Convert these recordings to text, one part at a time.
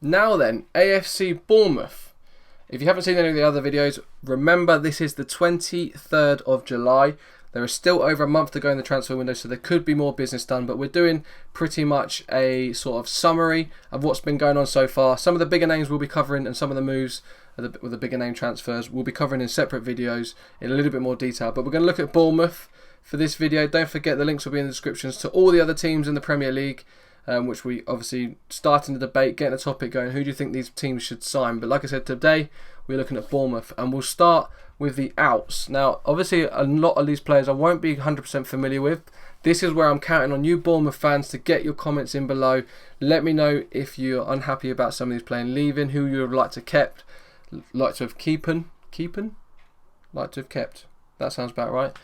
Now then, AFC Bournemouth. If you haven't seen any of the other videos, remember this is the 23rd of July. There is still over a month to go in the transfer window, so there could be more business done, but we're doing pretty much a sort of summary of what's been going on so far. Some of the bigger names we'll be covering, and some of the moves with the bigger name transfers we'll be covering in separate videos in a little bit more detail. But we're going to look at Bournemouth for this video. Don't forget the links will be in the descriptions to all the other teams in the Premier League, which we obviously starting the debate, getting a topic going. Who do you think these teams should sign? But like I said, today we're looking at Bournemouth, and we'll start with the outs. Now, obviously, a lot of these players I won't be 100% familiar with. This is where I'm counting on you Bournemouth fans to get your comments in below. Let me know if you're unhappy about some of these players leaving, who you would like to kept, like to have keepen, like to have kept. That sounds about right.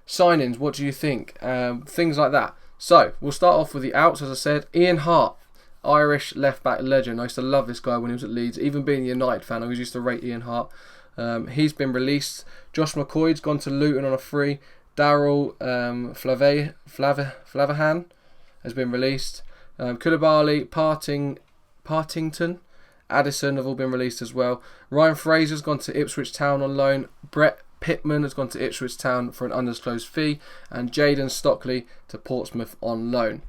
Signings, what do you think? Things like that. So, we'll start off with the outs, as I said. Ian Hart, Irish left-back legend. I used to love this guy when he was at Leeds. Even being a United fan, I always used to rate Ian Hart. He's been released. Josh McCoy's gone to Luton on a free. Daryl Flavahan has been released. Koulibaly, Partington, Addison have all been released as well. Ryan Fraser's gone to Ipswich Town on loan. Brett Pittman has gone to Ipswich Town for an undisclosed fee, and Jaden Stockley to Portsmouth on loan.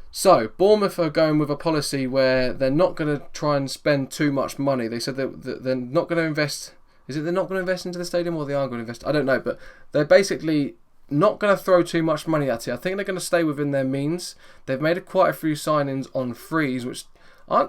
So, Bournemouth are going with a policy where they're not going to try and spend too much money. They said that they're not going to invest. Is it they're not going to invest into the stadium, or they are going to invest? I don't know, but they're basically not going to throw too much money at it. I think they're going to stay within their means. They've made quite a few signings on frees, which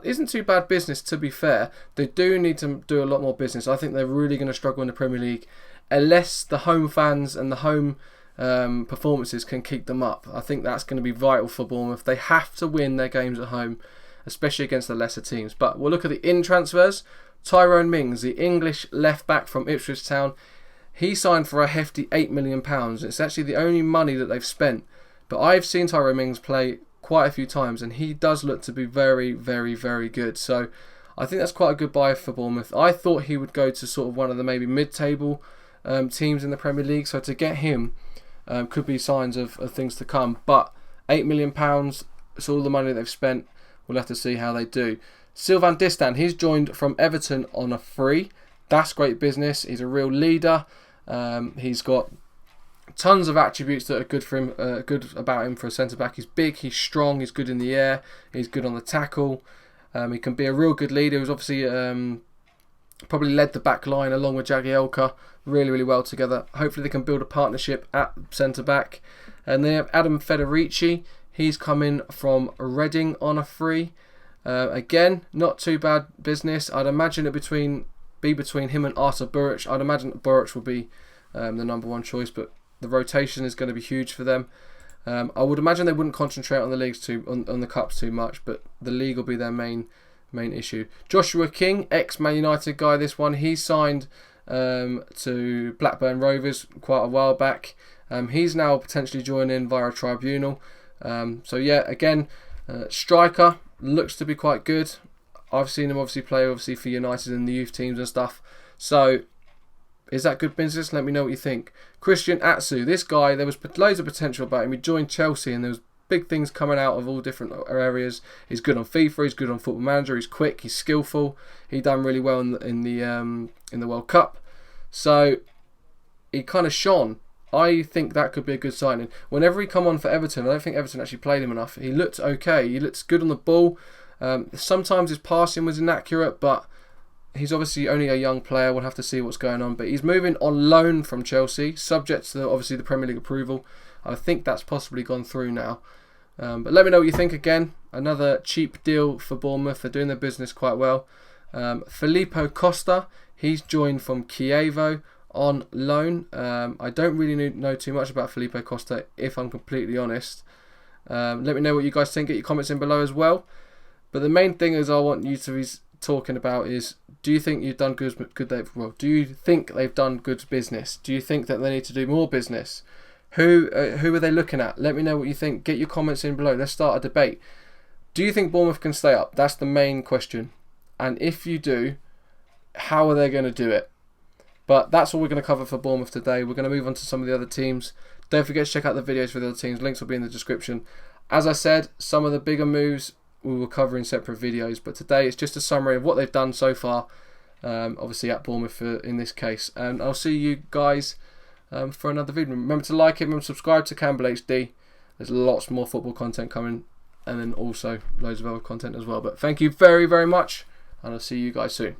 isn't too bad business, to be fair. They do need to do a lot more business. I think they're really going to struggle in the Premier League unless the home fans and the home performances can keep them up. I think that's going to be vital for Bournemouth. They have to win their games at home, especially against the lesser teams. But we'll look at the in transfers. Tyrone Mings, the English left back from Ipswich Town, he signed for a hefty £8 million. It's actually the only money that they've spent. But I've seen Tyrone Mings play quite a few times, and he does look to be very, very, very good. So I think that's quite a good buy for Bournemouth. I thought he would go to sort of one of the maybe mid-table teams in the Premier League. So to get him could be signs of things to come. But £8 million, it's all the money they've spent. We'll have to see how they do. Sylvain Distin, he's joined from Everton on a free. That's great business. He's a real leader. He's got tons of attributes that are good for him, good about him for a centre-back. He's big, he's strong, he's good in the air, he's good on the tackle. He can be a real good leader. He's obviously probably led the back line along with Jagielka really, really well together. Hopefully they can build a partnership at centre-back. And they have Adam Federici. He's coming from Reading on a free. Again, not too bad business. I'd imagine it be between him and Artur Buric. I'd imagine that Buric will be the number one choice, but the rotation is going to be huge for them. I would imagine they wouldn't concentrate on the leagues on the cups too much, but the league will be their main issue. Joshua King, ex-Man United guy, this one, he signed to Blackburn Rovers quite a while back. He's now potentially joining via a tribunal. So yeah, again, striker, looks to be quite good. I've seen him obviously play for United in the youth teams and stuff. So is that good business? Let me know what you think. Christian Atsu, this guy, there was loads of potential about him. He joined Chelsea and there was big things coming out of all different areas. He's good on FIFA, he's good on Football Manager, he's quick, he's skillful. He done really well in the World Cup. So he kind of shone. I think that could be a good signing. Whenever he come on for Everton, I don't think Everton actually played him enough. He looked okay. He looks good on the ball. Sometimes his passing was inaccurate, but he's obviously only a young player. We'll have to see what's going on. But he's moving on loan from Chelsea, subject to obviously the Premier League approval. I think that's possibly gone through now. But let me know what you think again. Another cheap deal for Bournemouth. They're doing their business quite well. Filippo Costa, he's joined from Chievo on loan. I don't really know too much about Filippo Costa, if I'm completely honest. Let me know what you guys think. Get your comments in below as well. But the main thing is I want you to be talking about is, do you think you've done good? Do you think they've done good business? Do you think that they need to do more business? Who are they looking at? Let me know what you think. Get your comments in below. Let's start a debate. Do you think Bournemouth can stay up? That's the main question. And if you do, how are they going to do it? But that's all we're going to cover for Bournemouth today. We're going to move on to some of the other teams. Don't forget to check out the videos for the other teams. Links will be in the description. As I said, some of the bigger moves we will cover in separate videos. But today it's just a summary of what they've done so far, obviously at Bournemouth in this case. And I'll see you guys for another video. Remember to like it, remember to subscribe to Campbell HD. There's lots more football content coming, and then also loads of other content as well. But thank you very, very much, and I'll see you guys soon.